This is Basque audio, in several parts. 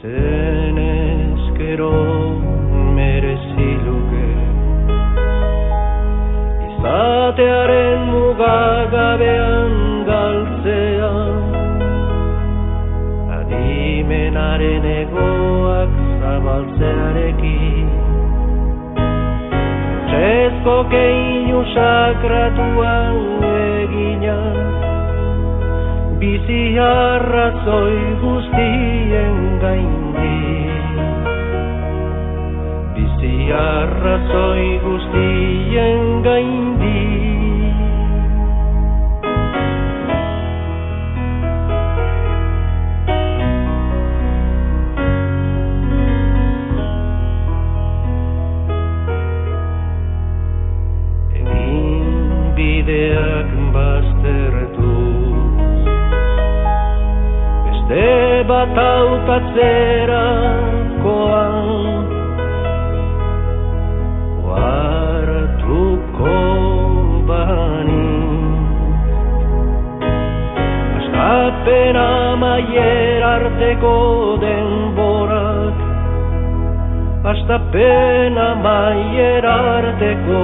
Zenezkero merezi luke izatearen mugagabean galtzea, adimenaren egoak zabaltzearekin, Frantsesko keinu sakratuan eginaz, bizi arrazoi guztien gaindi, bizi arrazoi guztien gaindi. Egin bideak bazterretuz, beste bat hautatzerakoan, ohartuko baniz, askapen amaier arteko denborak, askapen amaier arteko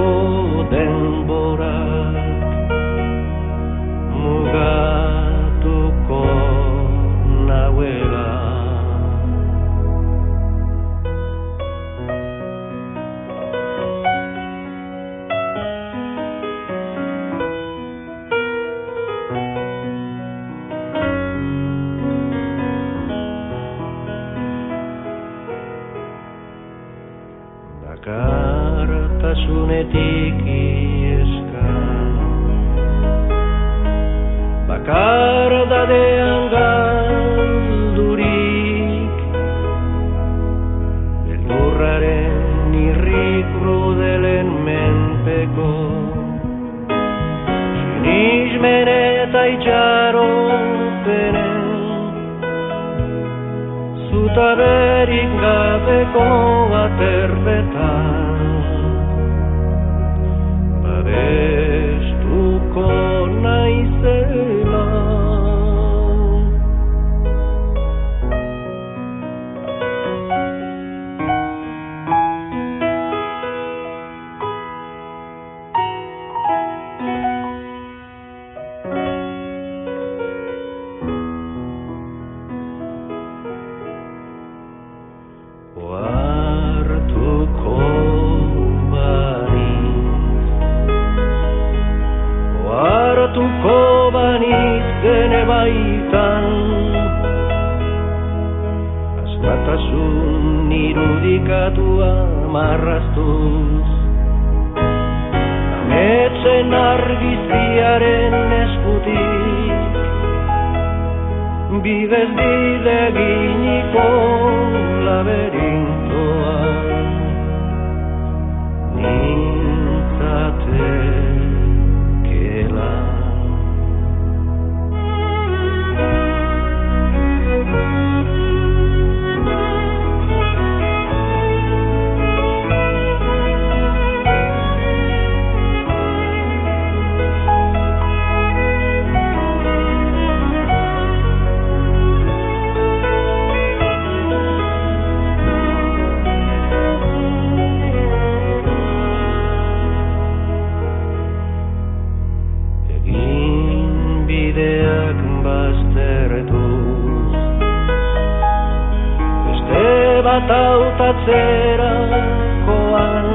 denborak, mugatuko nauela. Bakartasunetik ieska, bakardadean galdurik, beldurraren irrik krudelen menpeko, sinismen eta itxaropenen, zutaberik gabeko aterbetan, babestuko naizela. Ohartuko baniz gene baitan, askatasun irudikatua marraztuz, ametzen argiziaren eskutik, bidez bide giniko laberintoan, nintzatekela. Bideak bazterretuz, beste bat hautatzerakoan,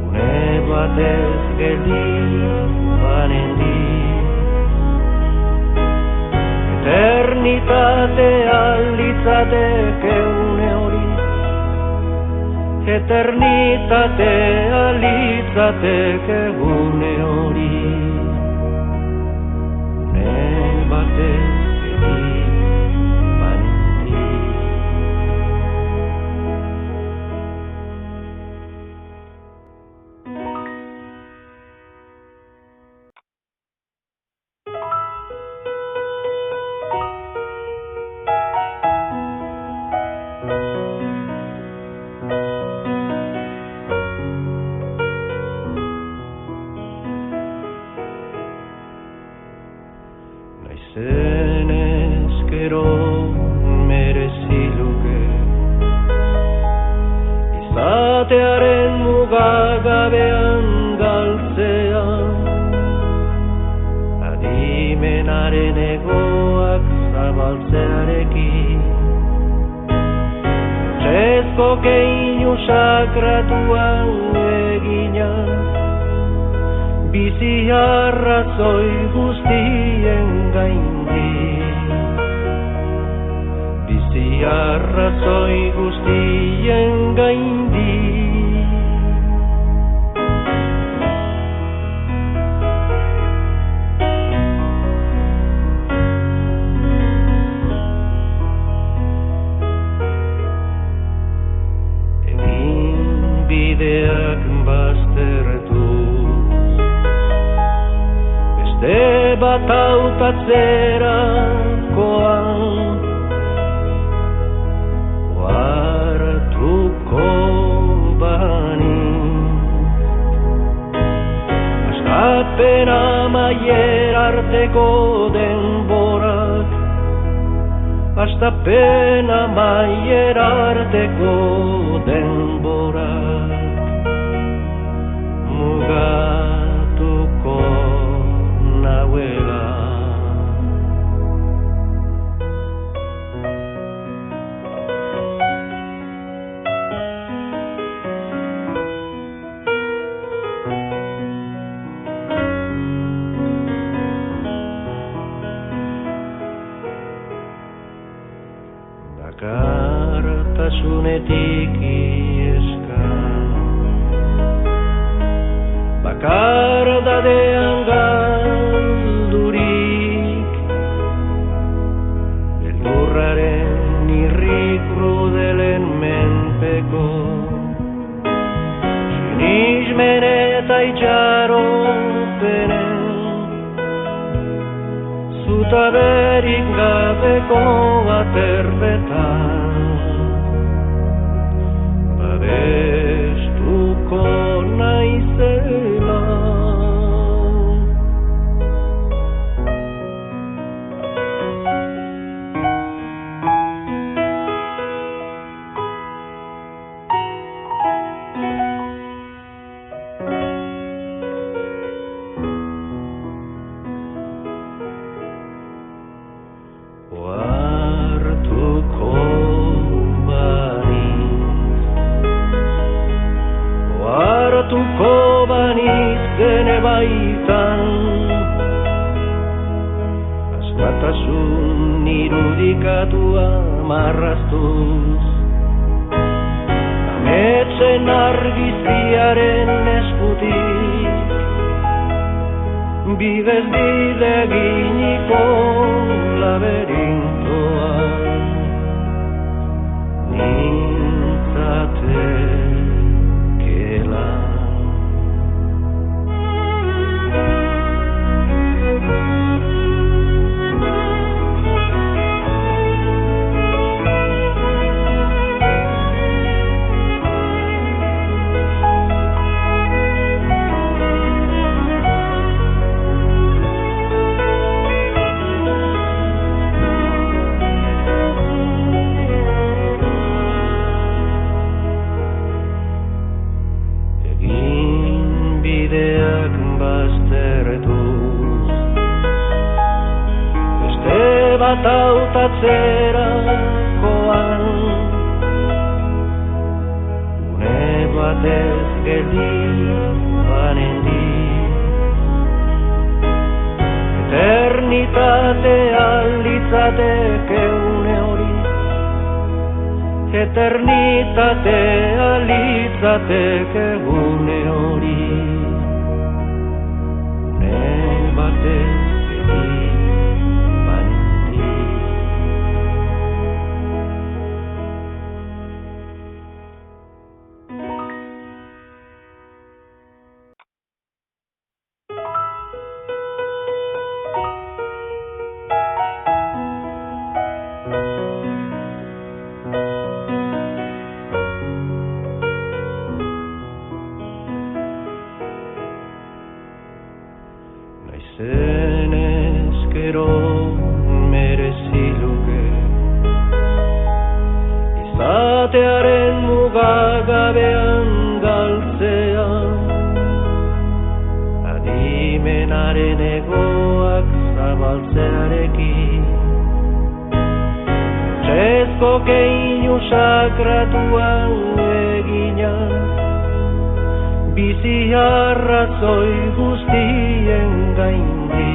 une batez geldi banendi, eternitatea litzateke une hori, eternitatea litzateke une hori. Zenezkero gero merezi luke izatearen mugagabean galtzea adimenaren egoak zabaltzearekin Ezko keinu sakratuan egina bizi arrazoi guztien gaindi bizi arrazoi guztien gaindi bideak bazterretuz beste bat hautatzerakoan ohartuko banintz hastapen amaier arteko denborak hastapen amaier arteko denborak mugatuko nauela bakartasunetik ieska bakardadean galdurik beldurraren irri krudelen menpeko sinismen eta itxaropenen zutaberik gabeko aterbetan babestuko naizela Ohartuko baniz dene baitan askatasun irudikatua marraztuz ametsen argiziaren eskutik bidez bide giniko laberintoa nintzatekela bideak bazterretuz beste bat hautatzerakoan une batez geldi banendik eternitatea litzateke une hori eternitatea litzateke une hori artearen mugagabean galtzea, adimenaren egoak zabaltzearekin, txezko keinu sakratuan eginaz, bizi arrazoi guztien gaindi,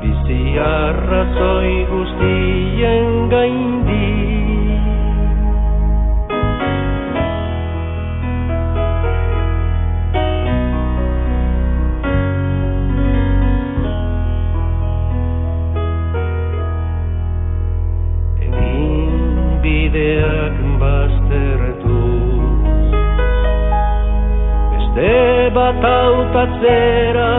bizi arrazoi guztien gaindi. Bideak bazterretuz, beste bat hautatzera,